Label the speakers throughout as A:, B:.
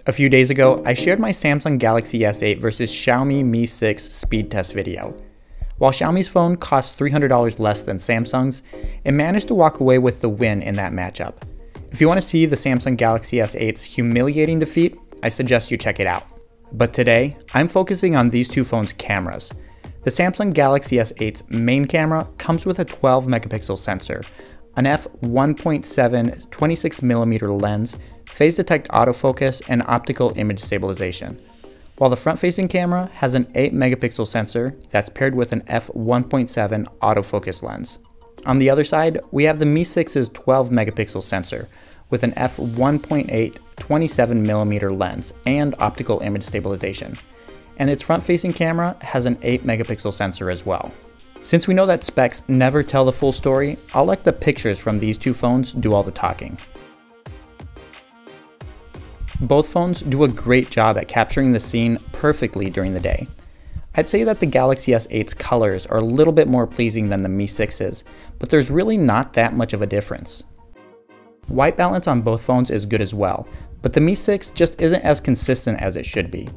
A: A few days ago, I shared my Samsung Galaxy S8 versus Xiaomi Mi 6 speed test video. While Xiaomi's phone cost $300 less than Samsung's, it managed to walk away with the win in that matchup. If you want to see the Samsung Galaxy S8's humiliating defeat, I suggest you check it out. But today, I'm focusing on these two phones' cameras. The Samsung Galaxy S8's main camera comes with a 12 megapixel sensor, an f1.7 26mm lens, phase detect autofocus, and optical image stabilization. While the front-facing camera has an 8 megapixel sensor that's paired with an f1.7 autofocus lens. On the other side, we have the Mi 6's 12 megapixel sensor with an f1.8 27mm lens and optical image stabilization. And its front-facing camera has an 8 megapixel sensor as well. Since we know that specs never tell the full story, I'll let the pictures from these two phones do all the talking. Both phones do a great job at capturing the scene perfectly during the day. I'd say that the Galaxy S8's colors are a little bit more pleasing than the Mi 6's, but there's really not that much of a difference. White balance on both phones is good as well, but the Mi 6 just isn't as consistent as it should be.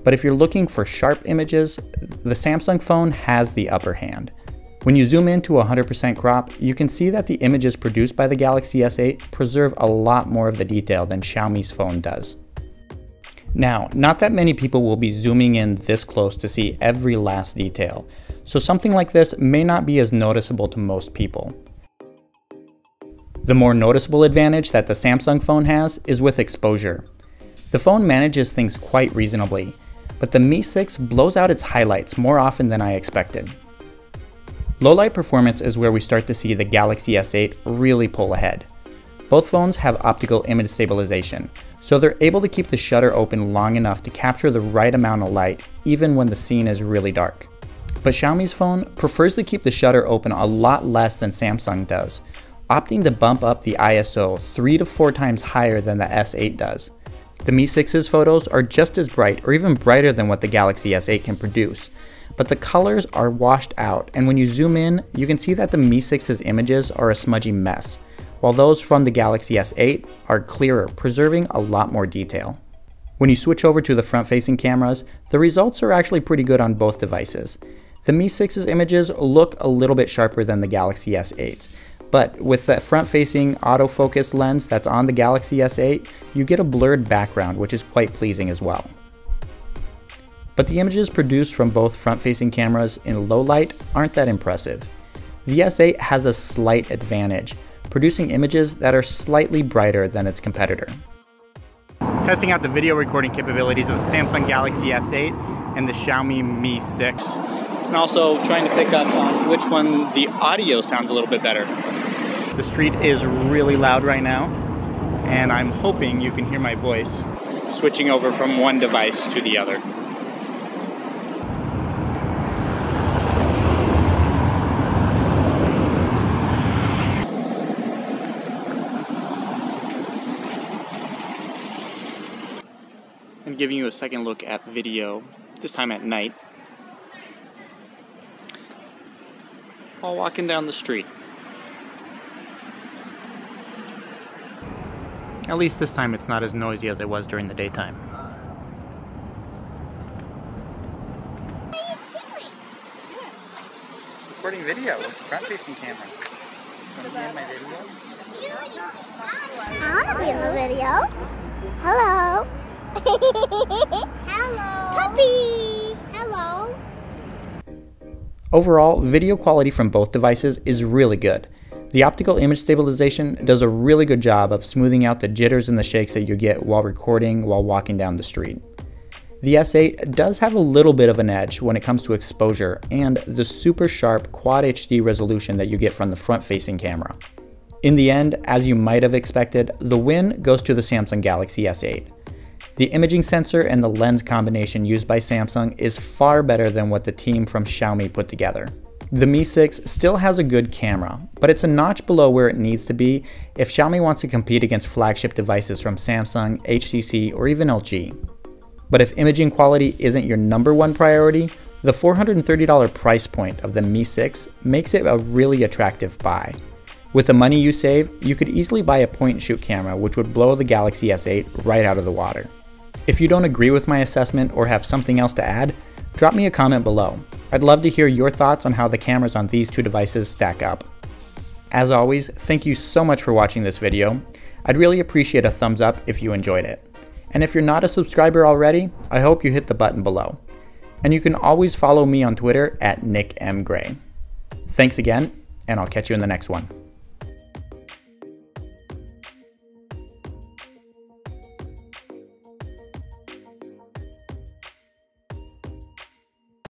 A: But if you're looking for sharp images, the Samsung phone has the upper hand. When you zoom into 100% crop, you can see that the images produced by the Galaxy S8 preserve a lot more of the detail than Xiaomi's phone does. Now, not that many people will be zooming in this close to see every last detail, so something like this may not be as noticeable to most people. The more noticeable advantage that the Samsung phone has is with exposure. The phone manages things quite reasonably, but the Mi 6 blows out its highlights more often than I expected. Low light performance is where we start to see the Galaxy S8 really pull ahead. Both phones have optical image stabilization, so they're able to keep the shutter open long enough to capture the right amount of light even when the scene is really dark. But Xiaomi's phone prefers to keep the shutter open a lot less than Samsung does, opting to bump up the ISO 3 to 4 times higher than the S8 does. The Mi 6's photos are just as bright or even brighter than what the Galaxy S8 can produce, but the colors are washed out, and when you zoom in, you can see that the Mi 6's images are a smudgy mess, while those from the Galaxy S8 are clearer, preserving a lot more detail. When you switch over to the front-facing cameras, the results are actually pretty good on both devices. The Mi 6's images look a little bit sharper than the Galaxy S8's, but with the front-facing autofocus lens that's on the Galaxy S8, you get a blurred background, which is quite pleasing as well. But the images produced from both front-facing cameras in low light aren't that impressive. The S8 has a slight advantage, producing images that are slightly brighter than its competitor. Testing out the video recording capabilities of the Samsung Galaxy S8 and the Xiaomi Mi 6. And also trying to pick up on which one the audio sounds a little bit better. The street is really loud right now, and I'm hoping you can hear my voice switching over from one device to the other. I'm giving you a second look at video, this time at night, while walking down the street. At least this time it's not as noisy as it was during the daytime. Recording video with front-facing camera. Want to be in my video?
B: I want to be in the video. Hello. Hello. Puppy. Hello.
A: Overall, video quality from both devices is really good. The optical image stabilization does a really good job of smoothing out the jitters and the shakes that you get while recording while walking down the street. The S8 does have a little bit of an edge when it comes to exposure and the super sharp Quad HD resolution that you get from the front-facing camera. In the end, as you might have expected, the win goes to the Samsung Galaxy S8. The imaging sensor and the lens combination used by Samsung is far better than what the team from Xiaomi put together. The Mi 6 still has a good camera, but it's a notch below where it needs to be if Xiaomi wants to compete against flagship devices from Samsung, HTC, or even LG. But if imaging quality isn't your #1 priority, the $430 price point of the Mi 6 makes it a really attractive buy. With the money you save, you could easily buy a point-and-shoot camera which would blow the Galaxy S8 right out of the water. If you don't agree with my assessment or have something else to add, drop me a comment below. I'd love to hear your thoughts on how the cameras on these two devices stack up. As always, thank you so much for watching this video. I'd really appreciate a thumbs up if you enjoyed it. And if you're not a subscriber already, I hope you hit the button below. And you can always follow me on Twitter at NickMGray. Thanks again, and I'll catch you in the next one.